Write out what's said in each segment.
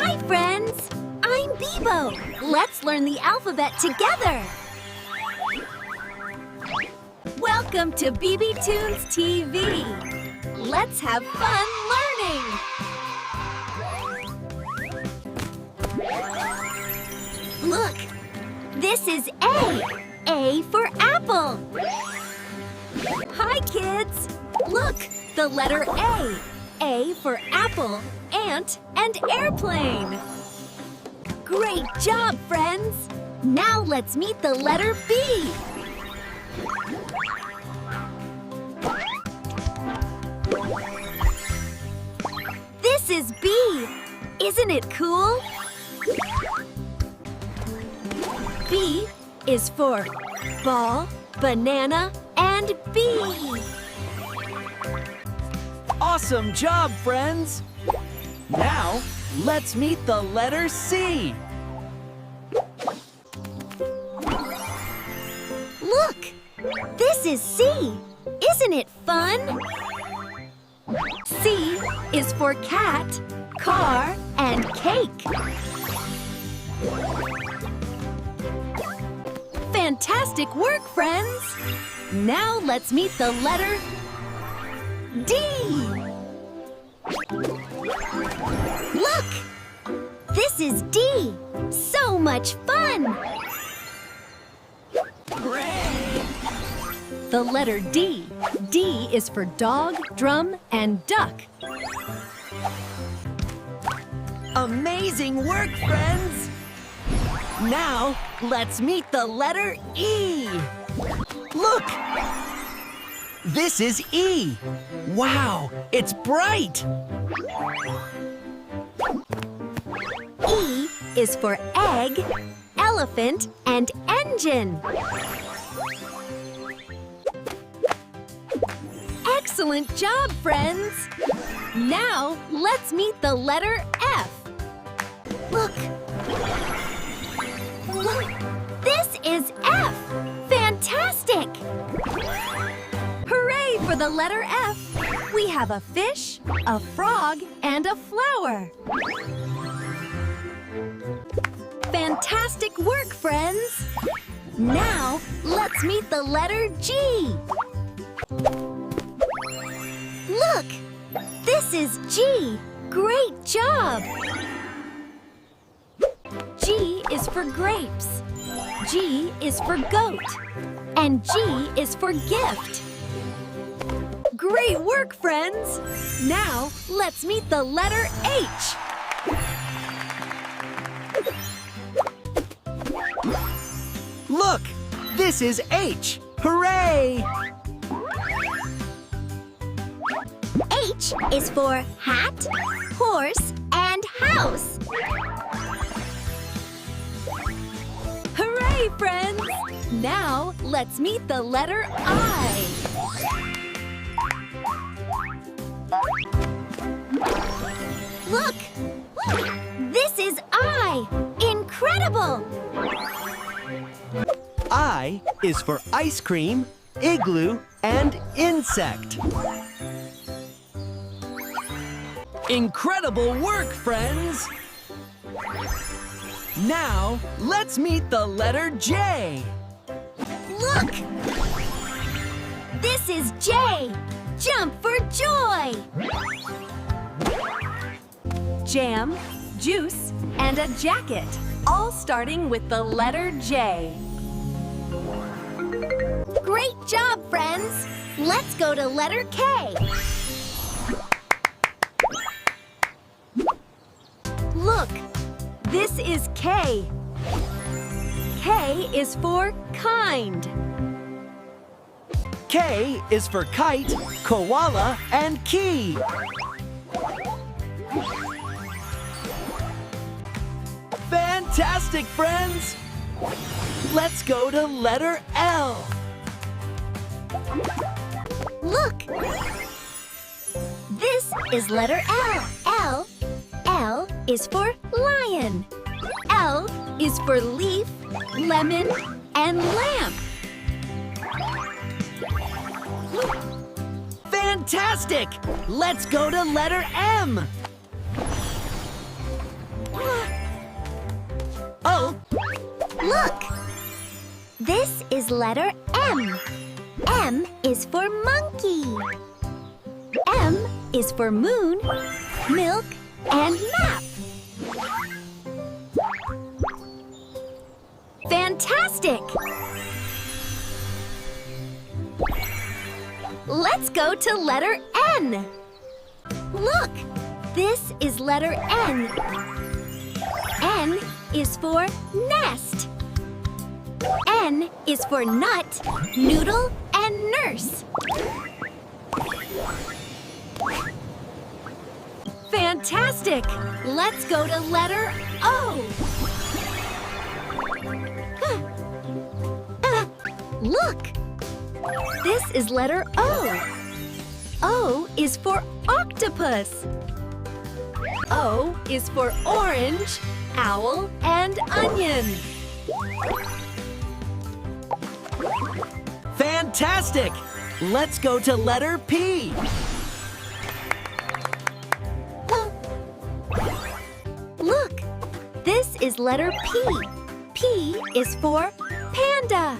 Hi, friends! I'm Bibo. Let's learn the alphabet together. Welcome to BibiToonsTV. Let's have fun learning. Look, this is A. A for apple. Hi, kids. Look, the letter A. A for apple, ant, and airplane. Great job, friends. Now let's meet the letter B. This is B. Isn't it cool? B is for ball, banana, and bee. Awesome job, friends! Now, let's meet the letter C. Look! This is C. Isn't it fun? C is for cat, car, and cake. Fantastic work, friends! Now let's meet the letter D. Look! This is D. So much fun! The letter D. D is for dog, drum, and duck. Amazing work, friends! Now, let's meet the letter E. Look! This is E. Wow, it's bright! E is for egg, elephant, and engine. Excellent job, friends! Now, let's meet the letter F. Look! This is F! Fantastic! Hooray for the letter F! We have a fish, a frog, and a flower. Fantastic work, friends! Now, let's meet the letter G. Look! This is G. Great job! G is for grapes. G is for goat. And G is for gift. Great work, friends! Now, let's meet the letter H. Look! This is H. Hooray! H is for hat, horse, and house. Hooray, friends! Now, let's meet the letter I. Look! This is I! Incredible! I is for ice cream, igloo, and insect. Incredible work, friends! Now, let's meet the letter J. Look! This is J. Jump for joy! Jam, juice, and a jacket, all starting with the letter J. Great job, friends! Let's go to letter K. Look, this is K. K is for kind. K is for kite, koala, and key. Fantastic, friends! Let's go to letter L. Look! This is letter L. L is for lion. L is for leaf, lemon, and lamp. Fantastic! Let's go to letter M. Look! This is letter M. M is for monkey. M is for moon, milk, and map. Fantastic! Let's go to letter N. Look! This is letter N. N is for nest. N is for nut, noodle, and nurse. Fantastic! Let's go to letter O. Look! This is letter O. O is for octopus. O is for orange, owl, and onion. Fantastic! Let's go to letter P. Look, this is letter P. P is for panda.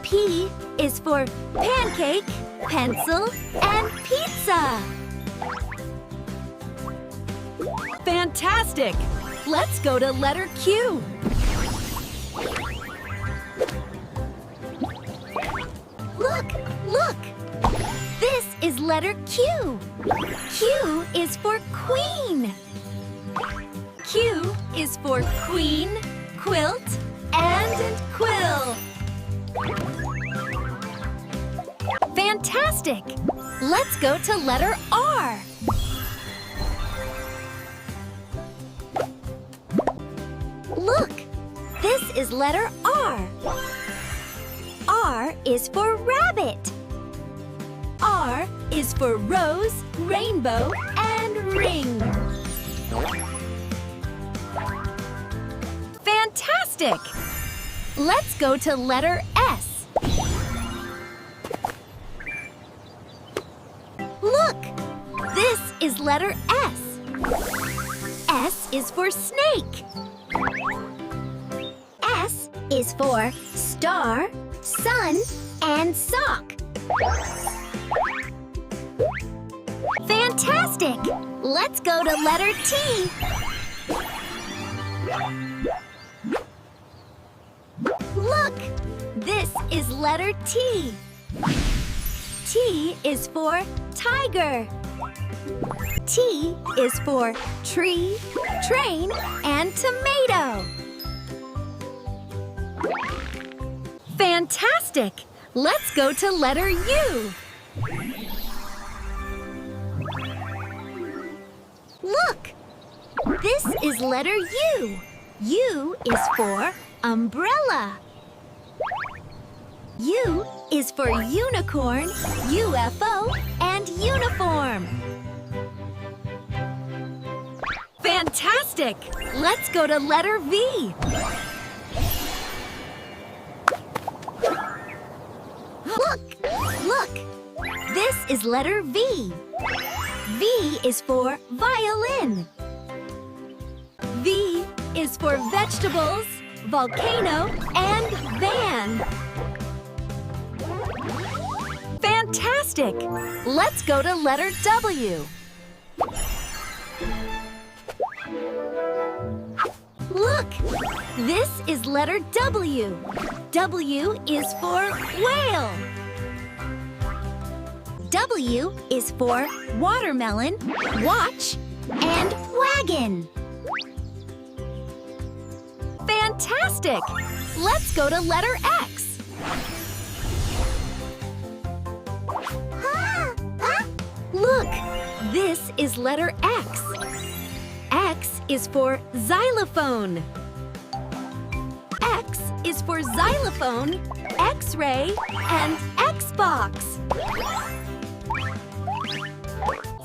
P is for pancake, pencil, and pizza. Fantastic! Let's go to letter Q. Look! This is letter Q. Q is for queen. Q is for queen, quilt, and quill. Fantastic! Let's go to letter R. Look! This is letter R. R is for rabbit. R is for rose, rainbow, and ring. Fantastic! Let's go to letter S. Look! This is letter S. S is for snake. S is for star, sun, and sock. Fantastic! Let's go to letter T. Look! This is letter T. T is for tiger. T is for tree, train, and tomato. Fantastic! Let's go to letter U. Look! This is letter U. U is for umbrella. U is for unicorn, UFO, and uniform. Fantastic! Let's go to letter V. Look! This is letter V. V is for violin. V is for vegetables, volcano, and van. Fantastic! Let's go to letter W. Look! This is letter W. W is for whale. W is for watermelon, watch, and wagon. Fantastic! Let's go to letter X. Look! This is letter X. X is for xylophone. X is for xylophone, X-ray, and Xbox.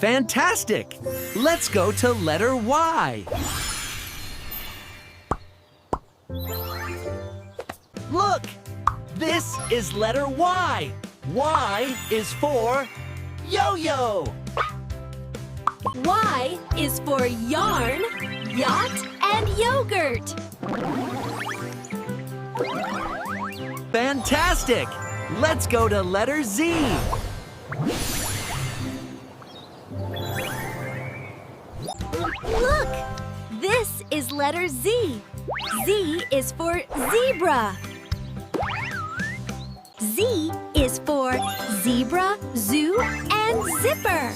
Fantastic! Let's go to letter Y. Look! This is letter Y. Y is for yo-yo. Y is for yarn, yacht, and yogurt. Fantastic! Let's go to letter Z. Look! This is letter Z. Z is for zebra. Z is for zebra, zoo, and zipper.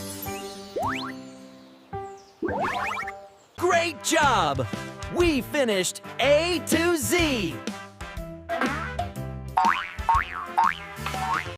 Great job! We finished A to Z.